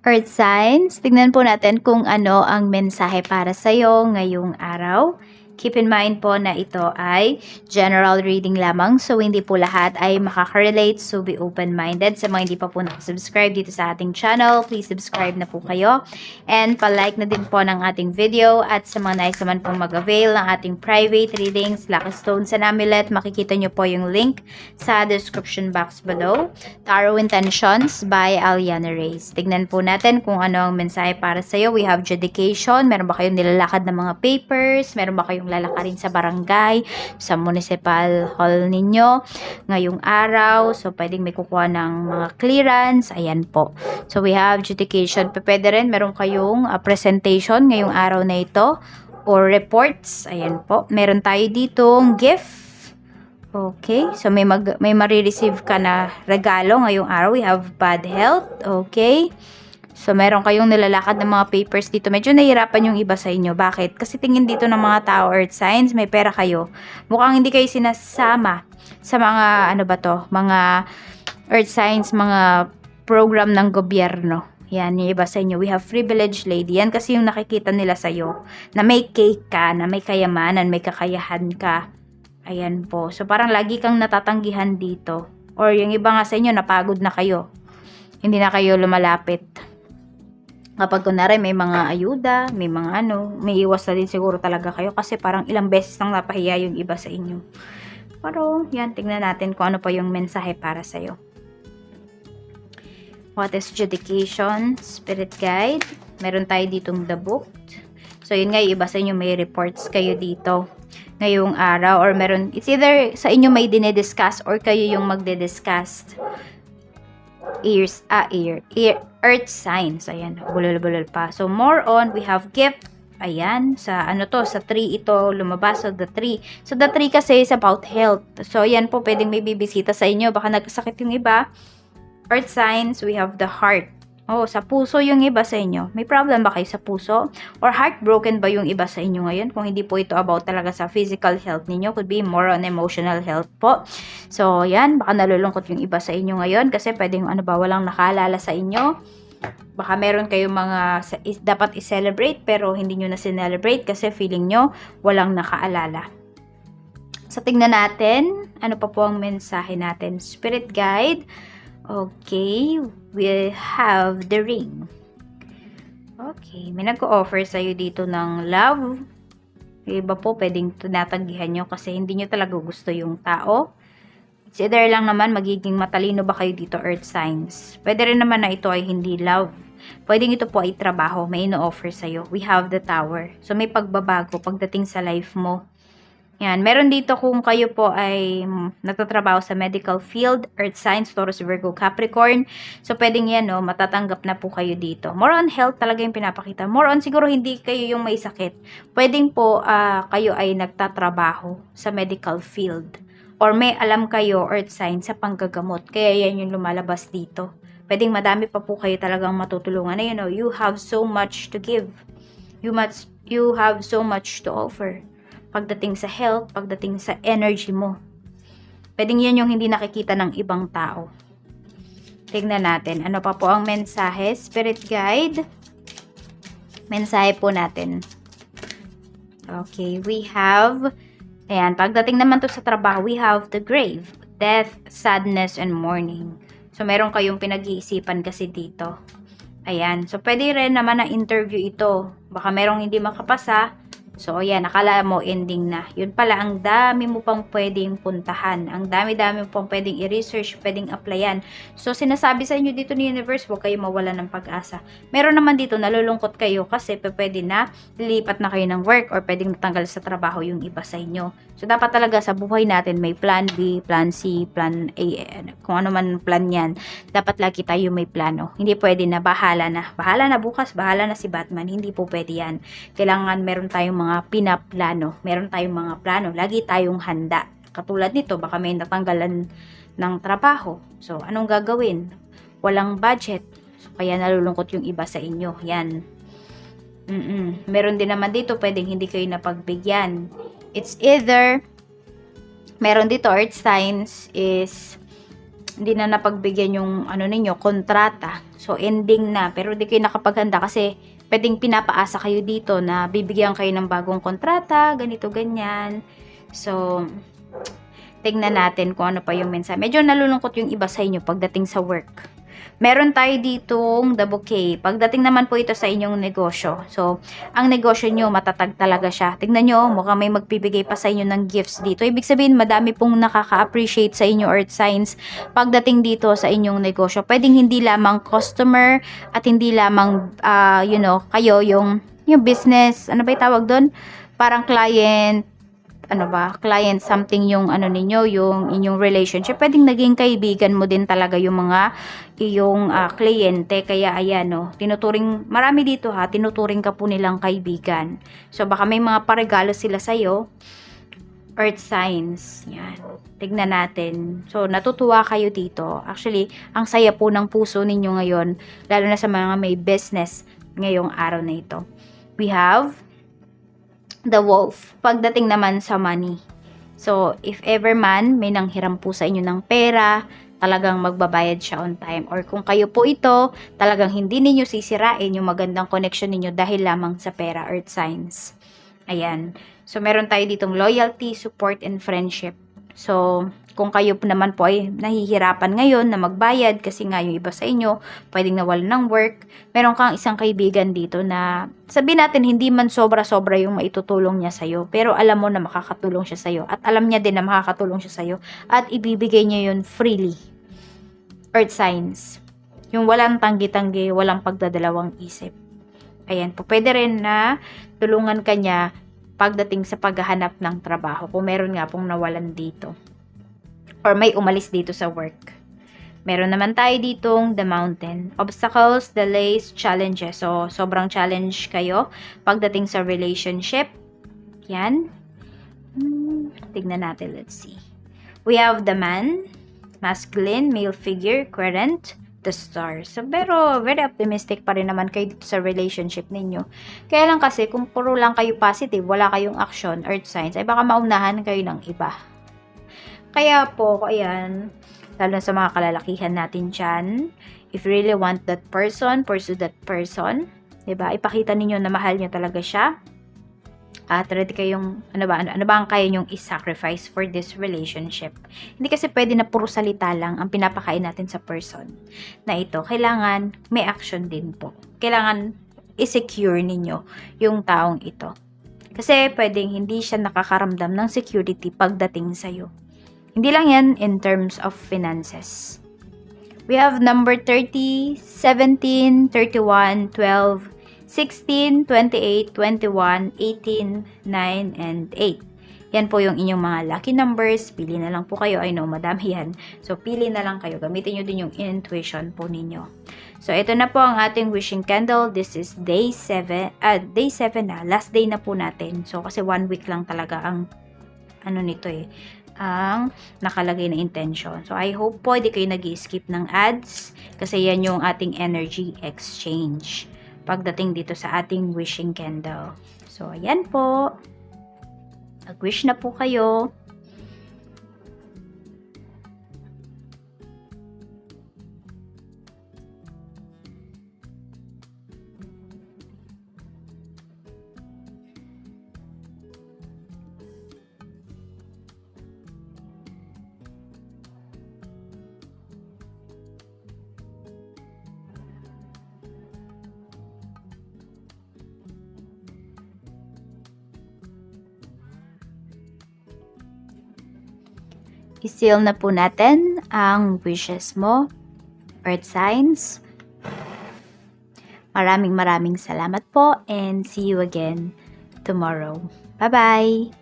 Earth signs, tignan po natin kung ano ang mensahe para sa'yo ngayong araw. Keep in mind po na ito ay general reading lamang, so hindi po lahat ay makaka-relate, so be open-minded. Sa mga hindi pa po nakasubscribe dito sa ating channel, please subscribe na po kayo. And palike na din po ng ating video, at sa mga nais naman pong mag-avail ng ating private readings, Lucky Stones and Amulet, makikita nyo po yung link sa description box below. Tarot Intentions by Aliana Reyes. Tignan po natin kung ano ang mensahe para sa'yo. We have dedication. Meron ba kayong nilalakad ng mga papers? Meron ba kayong lalakarin sa barangay, sa municipal hall ninyo ngayong araw? So, pwedeng may kukuha ng mga clearance. Ayan po. So, we have dedication. Pwede rin, meron kayong presentation ngayong araw na ito or reports. Ayan po. Meron tayo ditong gift. Okay, so may marireceive ka na regalo ngayong araw. We have bad health. Okay. So meron kayong nilalakad ng mga papers dito. Medyo nahihirapan yung iba sa inyo. Bakit? Kasi tingin dito ng mga tao, earth signs, may pera kayo. Mukhang hindi kayo sinasama sa mga ano ba to? Mga earth signs, mga program ng gobyerno. Yan, yung iba sa inyo. We have privileged lady. Yan kasi yung nakikita nila sa'yo. Na may cake ka, na may kayamanan, may kakayahan ka. Ayan po. So, parang lagi kang natatanggihan dito. Or yung iba nga sa inyo, napagod na kayo. Hindi na kayo lumalapit. Kapag kunwari may mga ayuda, may mga may iwas na din siguro talaga kayo. Kasi parang ilang beses nang napahiya yung iba sa inyo. Pero, yan, tingnan natin kung ano pa yung mensahe para sa'yo. What is dedication? Spirit guide. Meron tayo ditong the book. So, yun nga, yung iba sa inyo may reports kayo dito ngayong araw, or meron, it's either sa inyo may dinediscuss or kayo yung magdediscuss. Earth signs. Ayan, bulol-bulol pa. So, more on, we have gift. Ayan, sa sa 3 ito lumabas. So, the 3. So, the 3 kasi is about health. So, ayan po, pwedeng may bibisita sa inyo. Baka nagkasakit yung iba. Earth signs, we have the heart. Oh, sa puso yung iba sa inyo. May problem ba kayo sa puso? Or heartbroken ba yung iba sa inyo ngayon? Kung hindi po ito about talaga sa physical health ninyo, could be more on emotional health po. So, yan. Baka nalulungkot yung iba sa inyo ngayon kasi pwedeng walang nakaalala sa inyo. Baka meron kayong mga dapat i-celebrate pero hindi nyo na sinelebrate kasi feeling nyo walang nakaalala. So, tingnan natin. Ano pa po ang mensahe natin? Spirit guide. Okay, we have the ring. Okay, may nag-o-offer sa'yo dito ng love. Iba po, pwedeng tinatanggihan nyo kasi hindi nyo talaga gusto yung tao. It's either lang naman magiging matalino ba kayo dito, earth signs. Pwede rin naman na ito ay hindi love. Pwedeng ito po ay trabaho, may ino-offer sa'yo. We have the tower. So, may pagbabago pagdating sa life mo. Yan, meron dito kung kayo po ay nagtatrabaho sa medical field, earth signs, Taurus, Virgo, Capricorn. So, pwedeng yan, matatanggap na po kayo dito. More on health talaga yung pinapakita. More on siguro hindi kayo yung may sakit. Pwedeng po kayo ay nagtatrabaho sa medical field. Or may alam kayo, earth signs, sa panggagamot. Kaya yan yung lumalabas dito. Pwedeng madami pa po kayo talagang matutulungan. Na, you have so much to give. You have so much to offer. Pagdating sa health, pagdating sa energy mo. Pwedeng yan yung hindi nakikita ng ibang tao. Tignan natin. Ano pa po ang mensahe? Spirit guide. Mensahe po natin. Okay, we have, ayan, pagdating naman to sa trabaho, we have the grave. Death, sadness, and mourning. So, meron kayong pinag-iisipan kasi dito. Ayan. So, pwede rin naman na interview ito. Baka merong hindi makapasa. So, ayan, nakala mo ending na. Yun pala, ang dami mo pang pwedeng puntahan. Ang dami-dami mo pang pwedeng i-research, pwedeng applyan. So, sinasabi sa inyo dito ni Universe, huwag kayo mawala ng pag-asa. Meron naman dito, nalulungkot kayo kasi pwede na lilipat na kayo ng work or pwedeng natanggal sa trabaho yung iba sa inyo. So, dapat talaga sa buhay natin may plan B, plan C, plan A, kung ano man plan yan. Dapat lagi tayo may plano. Hindi pwede na bahala na. Bahala na bukas, bahala na si Batman. Hindi po pwede yan. Kailangan meron tayong mga pinaplano. Meron tayong mga plano. Lagi tayong handa. Katulad nito, baka may natanggalan ng trabaho. So, anong gagawin? Walang budget. So, kaya nalulungkot yung iba sa inyo. Yan. Meron din naman dito, pwedeng hindi kayo napagbigyan. It's either, meron dito, earth signs is hindi na napagbigyan yung ano ninyo, kontrata. So, ending na. Pero di kayo nakapaghanda kasi pwedeng pinapaasa kayo dito na bibigyan kayo ng bagong kontrata, ganito, ganyan. So, tingnan natin kung ano pa yung mensahe. Medyo nalulungkot yung iba sa inyo pagdating sa work. Meron tayo ditong the bouquet. Pagdating naman po ito sa inyong negosyo. So, ang negosyo nyo, matatag talaga siya. Tignan nyo, mukhang may magbibigay pa sa inyo ng gifts dito. Ibig sabihin, madami pong nakaka-appreciate sa inyo earth signs pagdating dito sa inyong negosyo. Pwedeng hindi lamang customer at hindi lamang, kayo yung business, ano ba yung tawag doon? Parang client, client something yung ano ninyo, yung inyong relationship. Pwedeng naging kaibigan mo din talaga yung mga iyong kliyente. Kaya ayan, tinuturing, marami dito tinuturing ka po nilang kaibigan. So baka may mga paregalo sila sa'yo. Earth signs. Yan. Tignan natin. So natutuwa kayo dito. Actually, ang saya po ng puso ninyo ngayon, lalo na sa mga may business ngayong araw na ito. We have the wolf. Pagdating naman sa money. So, if ever man may nanghiram po sa inyo ng pera, talagang magbabayad siya on time. Or kung kayo po ito, talagang hindi ninyo sisirain yung magandang connection ninyo dahil lamang sa pera, earth signs. Ayan. So, meron tayo ditong loyalty, support, and friendship. So, kung kayo naman po ay nahihirapan ngayon na magbayad kasi nga yung iba sa inyo pwedeng nawalan ng work, meron kang isang kaibigan dito na sabihin natin hindi man sobra-sobra yung maitutulong niya sa'yo, pero alam mo na makakatulong siya sa'yo at alam niya din na makakatulong siya sa'yo at ibibigay niya yun freely. Earth signs. Yung walang tanggi-tanggi, walang pagdadalawang isip. Ayan po, pwede rin na tulungan ka niya pagdating sa paghahanap ng trabaho kung meron nga pong nawalan dito or may umalis dito sa work. Meron naman tayo ditong the mountain. Obstacles, delays, challenges. So, sobrang challenge kayo pagdating sa relationship. Yan. Tignan natin, let's see. We have the man, masculine, male figure, current, the stars. So, pero very optimistic pa rin naman kayo dito sa relationship ninyo. Kaya lang kasi, kung puro lang kayo positive, wala kayong action, earth signs, ay baka maunahan kayo ng iba. Kaya po, ayan, lalo sa mga kalalakihan natin dyan, if you really want that person, pursue that person. Diba? Ipakita ninyo na mahal nyo talaga siya. At ready kayong, ano ba ang kaya nyong i-sacrifice for this relationship. Hindi kasi pwede na puro salita lang ang pinapakain natin sa person na ito. Kailangan may action din po. Kailangan i-secure ninyo yung taong ito. Kasi pwedeng hindi siya nakakaramdam ng security pagdating sa'yo. Hindi lang yan in terms of finances. We have number 30, 17, 31, 12, 16, 28, 21, 18, 9, and 8. Yan po yung inyong mga lucky numbers. Pili na lang po kayo. I know, madami yan. So, pili na lang kayo. Gamitin nyo din yung intuition po ninyo. So, ito na po ang ating wishing candle. This is day 7. Day 7 na. Last day na po natin. So, kasi 1 week lang talaga ang nito ang nakalagay na intention. So, I hope po hindi kayo nag-skip ng ads kasi yan yung ating energy exchange pagdating dito sa ating wishing candle. So, ayan po. Nag-wish na po kayo. I-seal na po natin ang wishes mo, earth signs. Maraming salamat po and see you again tomorrow. Bye-bye!